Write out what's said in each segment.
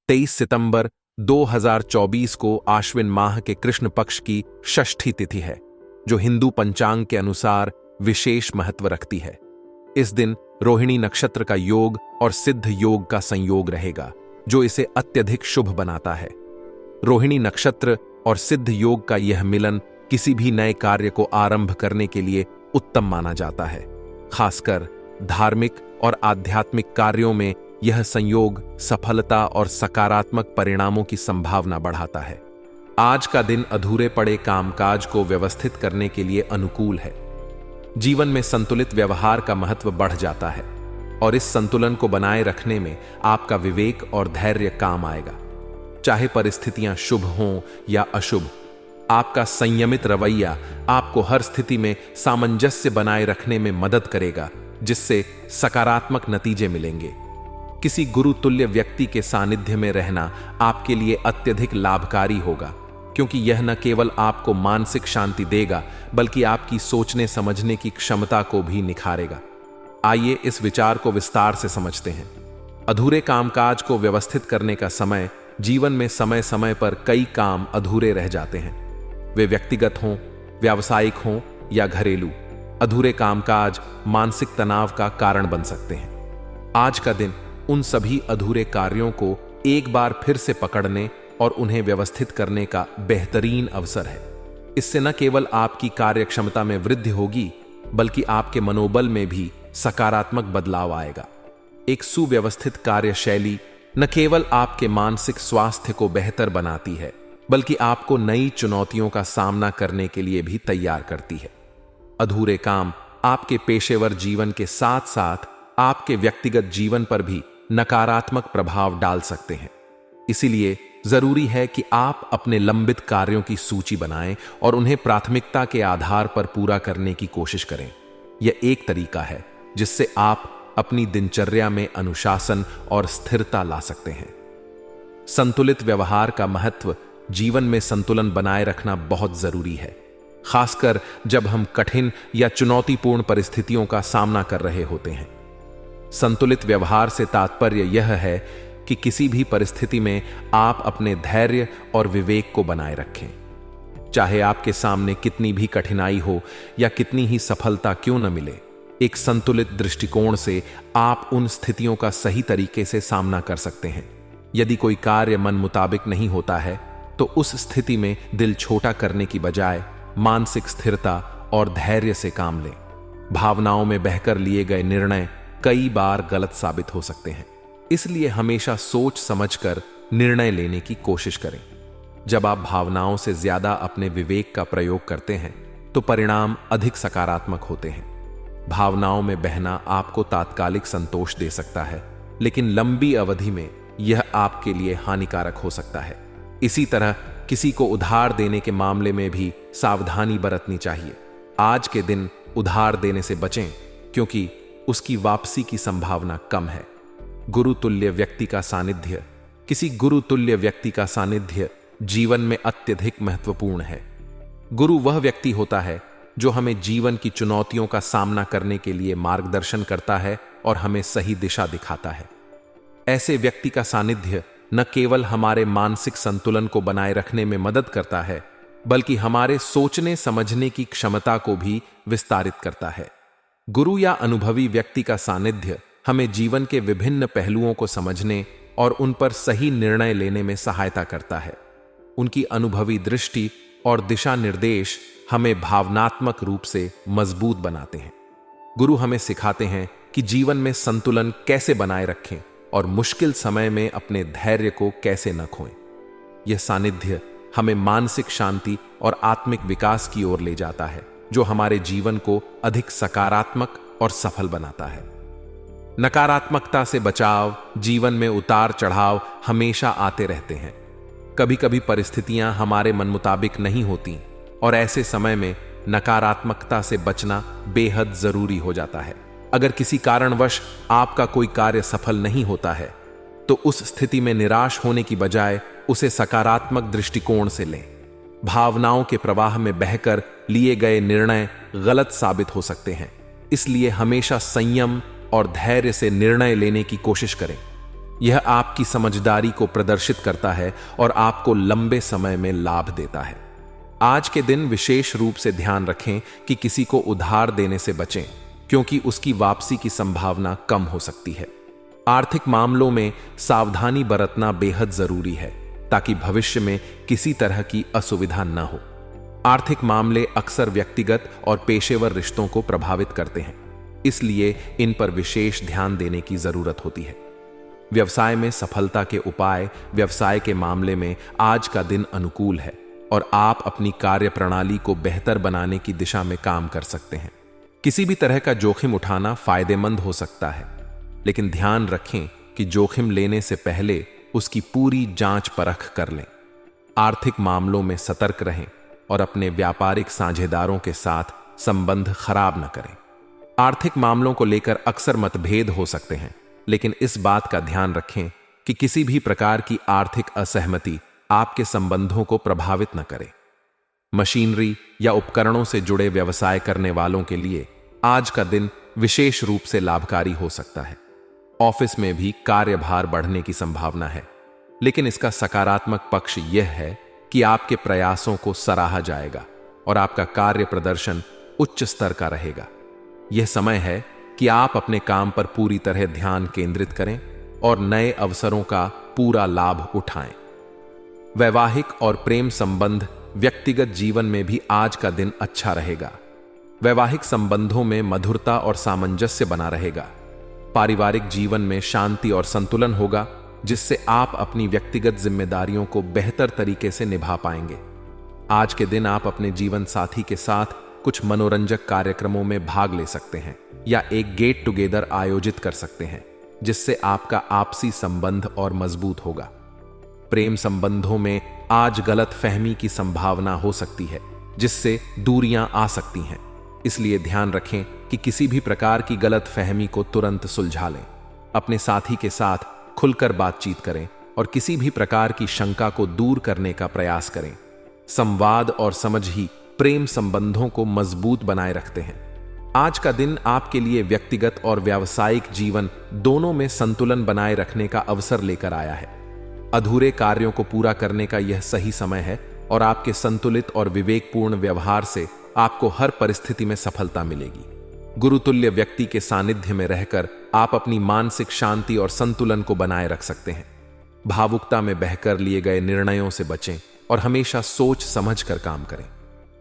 23 सितंबर 2024 को आश्विन माह के कृष्ण पक्ष की षष्ठी तिथि है, जो हिंदू पंचांग के अनुसार विशेष महत्व रखती है। इस दिन रोहिणी नक्षत्र का योग और सिद्ध योग का संयोग रहेगा, जो इसे अत्यधिक शुभ बनाता है। रोहिणी नक्षत्र और सिद्ध योग का यह मिलन किसी भी नए कार्य को आरंभ करने के लिए उत्तम माना जाता है। खासकर धार्मिक और आध्यात्मिक कार्यों में यह संयोग सफलता और सकारात्मक परिणामों की संभावना बढ़ाता है। आज का दिन अधूरे पड़े कामकाज को व्यवस्थित करने के लिए अनुकूल है। जीवन में संतुलित व्यवहार का महत्व बढ़ जाता है और इस संतुलन को बनाए रखने में आपका विवेक और धैर्य काम आएगा। चाहे परिस्थितियां शुभ हों या अशुभ, आपका संयमित रवैया आपको हर स्थिति में सामंजस्य बनाए रखने में मदद करेगा, जिससे सकारात्मक नतीजे मिलेंगे। किसी गुरु तुल्य व्यक्ति के सानिध्य में रहना आपके लिए अत्यधिक लाभकारी होगा, क्योंकि यह न केवल आपको मानसिक शांति देगा, बल्कि आपकी सोचने समझने की क्षमता को भी निखारेगा। आइए इस विचार को विस्तार से समझते हैं। अधूरे कामकाज को व्यवस्थित करने का समय जीवन में समय समय पर कई काम अधूरे रह जाते हैं। वे व्यक्तिगत हों, व्यावसायिक हों या घरेलू, अधूरे कामकाज मानसिक तनाव का कारण बन सकते हैं। आज का दिन उन सभी अधूरे कार्यों को एक बार फिर से पकड़ने और उन्हें व्यवस्थित करने का बेहतरीन अवसर है। इससे न केवल आपकी कार्यक्षमता में वृद्धि होगी, बल्कि आपके मनोबल में भी सकारात्मक बदलाव आएगा। एक सुव्यवस्थित कार्यशैली न केवल आपके मानसिक स्वास्थ्य को बेहतर बनाती है, बल्कि आपको नई चुनौतियों का सामना करने के लिए भी तैयार करती है। अधूरे काम आपके पेशेवर जीवन के साथ साथ आपके व्यक्तिगत जीवन पर भी नकारात्मक प्रभाव डाल सकते हैं। इसीलिए जरूरी है कि आप अपने लंबित कार्यों की सूची बनाएं और उन्हें प्राथमिकता के आधार पर पूरा करने की कोशिश करें। यह एक तरीका है जिससे आप अपनी दिनचर्या में अनुशासन और स्थिरता ला सकते हैं। संतुलित व्यवहार का महत्व जीवन में संतुलन बनाए रखना बहुत जरूरी है, खासकर जब हम कठिन या चुनौतीपूर्ण परिस्थितियों का सामना कर रहे होते हैं। संतुलित व्यवहार से तात्पर्य यह है कि किसी भी परिस्थिति में आप अपने धैर्य और विवेक को बनाए रखें। चाहे आपके सामने कितनी भी कठिनाई हो या कितनी ही सफलता क्यों न मिले, एक संतुलित दृष्टिकोण से आप उन स्थितियों का सही तरीके से सामना कर सकते हैं। यदि कोई कार्य मन मुताबिक नहीं होता है, तो उस स्थिति में दिल छोटा करने की बजाय मानसिक स्थिरता और धैर्य से काम लें। भावनाओं में बहकर लिए गए निर्णय कई बार गलत साबित हो सकते हैं, इसलिए हमेशा सोच समझकर निर्णय लेने की कोशिश करें। जब आप भावनाओं से ज्यादा अपने विवेक का प्रयोग करते हैं, तो परिणाम अधिक सकारात्मक होते हैं। भावनाओं में बहना आपको तात्कालिक संतोष दे सकता है, लेकिन लंबी अवधि में यह आपके लिए हानिकारक हो सकता है। इसी तरह किसी को उधार देने के मामले में भी सावधानी बरतनी चाहिए। आज के दिन उधार देने से बचें, क्योंकि उसकी वापसी की संभावना कम है। गुरुतुल्य व्यक्ति का सानिध्य किसी गुरुतुल्य व्यक्ति का सानिध्य जीवन में अत्यधिक महत्वपूर्ण है। गुरु वह व्यक्ति होता है जो हमें जीवन की चुनौतियों का सामना करने के लिए मार्गदर्शन करता है और हमें सही दिशा दिखाता है। ऐसे व्यक्ति का सानिध्य न केवल हमारे मानसिक संतुलन को बनाए रखने में मदद करता है, बल्कि हमारे सोचने समझने की क्षमता को भी विस्तारित करता है। गुरु या अनुभवी व्यक्ति का सानिध्य हमें जीवन के विभिन्न पहलुओं को समझने और उन पर सही निर्णय लेने में सहायता करता है। उनकी अनुभवी दृष्टि और दिशा निर्देश हमें भावनात्मक रूप से मजबूत बनाते हैं। गुरु हमें सिखाते हैं कि जीवन में संतुलन कैसे बनाए रखें और मुश्किल समय में अपने धैर्य को कैसे न खोएं। यह सानिध्य हमें मानसिक शांति और आत्मिक विकास की ओर ले जाता है, जो हमारे जीवन को अधिक सकारात्मक और सफल बनाता है। नकारात्मकता से बचाव। जीवन में उतार चढ़ाव हमेशा आते रहते हैं। कभी कभी परिस्थितियां हमारे मन मुताबिक नहीं होती और ऐसे समय में नकारात्मकता से बचना बेहद जरूरी हो जाता है। अगर किसी कारणवश आपका कोई कार्य सफल नहीं होता है, तो उस स्थिति में निराश होने की बजाय उसे सकारात्मक दृष्टिकोण से लें। भावनाओं के प्रवाह में बहकर लिए गए निर्णय गलत साबित हो सकते हैं, इसलिए हमेशा संयम और धैर्य से निर्णय लेने की कोशिश करें। यह आपकी समझदारी को प्रदर्शित करता है और आपको लंबे समय में लाभ देता है। आज के दिन विशेष रूप से ध्यान रखें कि किसी को उधार देने से बचें, क्योंकि उसकी वापसी की संभावना कम हो सकती है। आर्थिक मामलों में सावधानी बरतना बेहद जरूरी है, ताकि भविष्य में किसी तरह की असुविधा न हो। आर्थिक मामले अक्सर व्यक्तिगत और पेशेवर रिश्तों को प्रभावित करते हैं, इसलिए इन पर विशेष ध्यान देने की जरूरत होती है। व्यवसाय में सफलता के उपाय। व्यवसाय के मामले में आज का दिन अनुकूल है और आप अपनी कार्य प्रणाली को बेहतर बनाने की दिशा में काम कर सकते हैं। किसी भी तरह का जोखिम उठाना फायदेमंद हो सकता है, लेकिन ध्यान रखें कि जोखिम लेने से पहले उसकी पूरी जांच परख कर लें। आर्थिक मामलों में सतर्क रहें और अपने व्यापारिक साझेदारों के साथ संबंध खराब न करें। आर्थिक मामलों को लेकर अक्सर मतभेद हो सकते हैं, लेकिन इस बात का ध्यान रखें कि किसी भी प्रकार की आर्थिक असहमति आपके संबंधों को प्रभावित न करे। मशीनरी या उपकरणों से जुड़े व्यवसाय करने वालों के लिए आज का दिन विशेष रूप से लाभकारी हो सकता है। ऑफिस में भी कार्यभार बढ़ने की संभावना है, लेकिन इसका सकारात्मक पक्ष यह है कि आपके प्रयासों को सराहा जाएगा और आपका कार्य प्रदर्शन उच्च स्तर का रहेगा। यह समय है कि आप अपने काम पर पूरी तरह ध्यान केंद्रित करें और नए अवसरों का पूरा लाभ उठाएं। वैवाहिक और प्रेम संबंध। व्यक्तिगत जीवन में भी आज का दिन अच्छा रहेगा। वैवाहिक संबंधों में मधुरता और सामंजस्य बना रहेगा। पारिवारिक जीवन में शांति और संतुलन होगा, जिससे आप अपनी व्यक्तिगत जिम्मेदारियों को बेहतर तरीके से निभा पाएंगे। आज के दिन आप अपने जीवन साथी के साथ कुछ मनोरंजक कार्यक्रमों में भाग ले सकते हैं या एक गेट टुगेदर आयोजित कर सकते हैं, जिससे आपका आपसी संबंध और मजबूत होगा। प्रेम संबंधों में आज गलत फहमी की संभावना हो सकती है, जिससे दूरियां आ सकती हैं। इसलिए ध्यान रखें कि किसी भी प्रकार की गलत फहमी को तुरंत सुलझा लें। अपने साथी के साथ खुलकर बातचीत करें और किसी भी प्रकार की शंका को दूर करने का प्रयास करें। संवाद और समझ ही प्रेम संबंधों को मजबूत बनाए रखते हैं। आज का दिन आपके लिए व्यक्तिगत और व्यावसायिक जीवन दोनों में संतुलन बनाए रखने का अवसर लेकर आया है। अधूरे कार्यों को पूरा करने का यह सही समय है और आपके संतुलित और विवेकपूर्ण व्यवहार से आपको हर परिस्थिति में सफलता मिलेगी। गुरुतुल्य व्यक्ति के सानिध्य में रहकर आप अपनी मानसिक शांति और संतुलन को बनाए रख सकते हैं। भावुकता में बहकर लिए गए निर्णयों से बचें और हमेशा सोच समझ कर काम करें।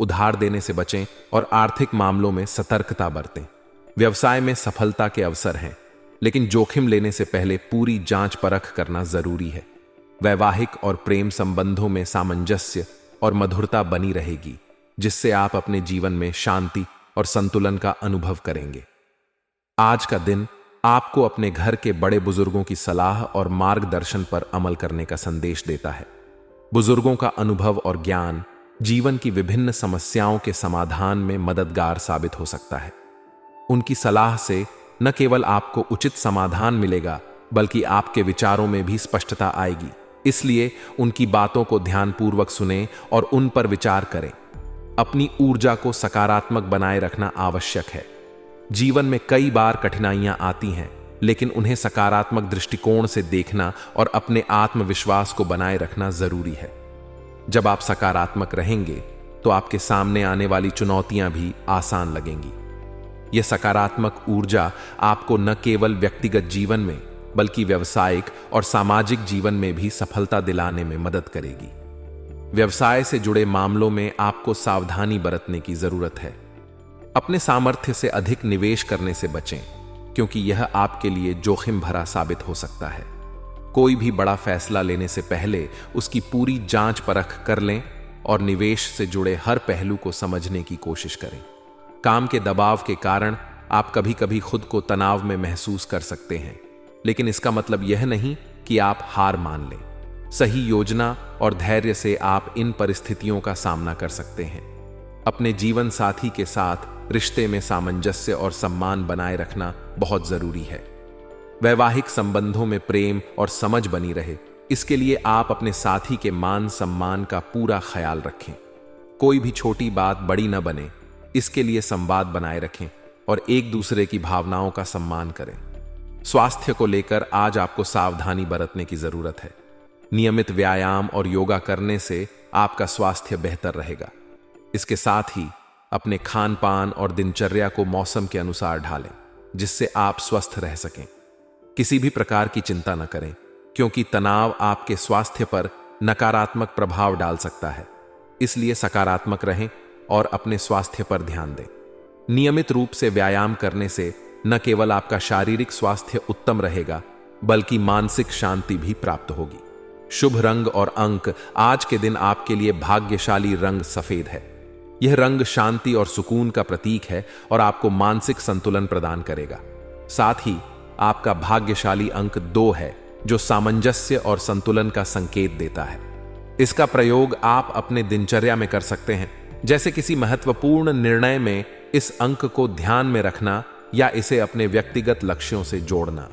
उधार देने से बचें और आर्थिक मामलों में सतर्कता बरतें। व्यवसाय में सफलता के अवसर हैं, लेकिन जोखिम लेने से पहले पूरी जांच परख करना जरूरी है। वैवाहिक और प्रेम संबंधों में सामंजस्य और मधुरता बनी रहेगी, जिससे आप अपने जीवन में शांति और संतुलन का अनुभव करेंगे। आज का दिन आपको अपने घर के बड़े बुजुर्गों की सलाह और मार्गदर्शन पर अमल करने का संदेश देता है। बुजुर्गों का अनुभव और ज्ञान जीवन की विभिन्न समस्याओं के समाधान में मददगार साबित हो सकता है। उनकी सलाह से न केवल आपको उचित समाधान मिलेगा, बल्कि आपके विचारों में भी स्पष्टता आएगी। इसलिए उनकी बातों को ध्यानपूर्वक सुनें और उन पर विचार करें। अपनी ऊर्जा को सकारात्मक बनाए रखना आवश्यक है। जीवन में कई बार कठिनाइयां आती हैं, लेकिन उन्हें सकारात्मक दृष्टिकोण से देखना और अपने आत्मविश्वास को बनाए रखना जरूरी है। जब आप सकारात्मक रहेंगे, तो आपके सामने आने वाली चुनौतियां भी आसान लगेंगी। यह सकारात्मक ऊर्जा आपको न केवल व्यक्तिगत जीवन में, बल्कि व्यावसायिक और सामाजिक जीवन में भी सफलता दिलाने में मदद करेगी। व्यवसाय से जुड़े मामलों में आपको सावधानी बरतने की जरूरत है। अपने सामर्थ्य से अधिक निवेश करने से बचें, क्योंकि यह आपके लिए जोखिम भरा साबित हो सकता है। कोई भी बड़ा फैसला लेने से पहले उसकी पूरी जांच परख कर लें और निवेश से जुड़े हर पहलू को समझने की कोशिश करें। काम के दबाव के कारण आप कभी कभी खुद को तनाव में महसूस कर सकते हैं, लेकिन इसका मतलब यह नहीं कि आप हार मान लें। सही योजना और धैर्य से आप इन परिस्थितियों का सामना कर सकते हैं। अपने जीवन साथी के साथ रिश्ते में सामंजस्य और सम्मान बनाए रखना बहुत जरूरी है। वैवाहिक संबंधों में प्रेम और समझ बनी रहे, इसके लिए आप अपने साथी के मान सम्मान का पूरा ख्याल रखें। कोई भी छोटी बात बड़ी न बने, इसके लिए संवाद बनाए रखें और एक दूसरे की भावनाओं का सम्मान करें। स्वास्थ्य को लेकर आज आपको सावधानी बरतने की जरूरत है। नियमित व्यायाम और योगा करने से आपका स्वास्थ्य बेहतर रहेगा। इसके साथ ही अपने खान पान और दिनचर्या को मौसम के अनुसार ढालें, जिससे आप स्वस्थ रह सकें। किसी भी प्रकार की चिंता न करें, क्योंकि तनाव आपके स्वास्थ्य पर नकारात्मक प्रभाव डाल सकता है। इसलिए सकारात्मक रहें और अपने स्वास्थ्य पर ध्यान दें। नियमित रूप से व्यायाम करने से न केवल आपका शारीरिक स्वास्थ्य उत्तम रहेगा, बल्कि मानसिक शांति भी प्राप्त होगी। शुभ रंग और अंक आज के दिन आपके लिए भाग्यशाली रंग सफेद है। यह रंग शांति और सुकून का प्रतीक है और आपको मानसिक संतुलन प्रदान करेगा। साथ ही आपका भाग्यशाली अंक 2 है, जो सामंजस्य और संतुलन का संकेत देता है। इसका प्रयोग आप अपने दिनचर्या में कर सकते हैं, जैसे किसी महत्वपूर्ण निर्णय में इस अंक को ध्यान में रखना या इसे अपने व्यक्तिगत लक्ष्यों से जोड़ना।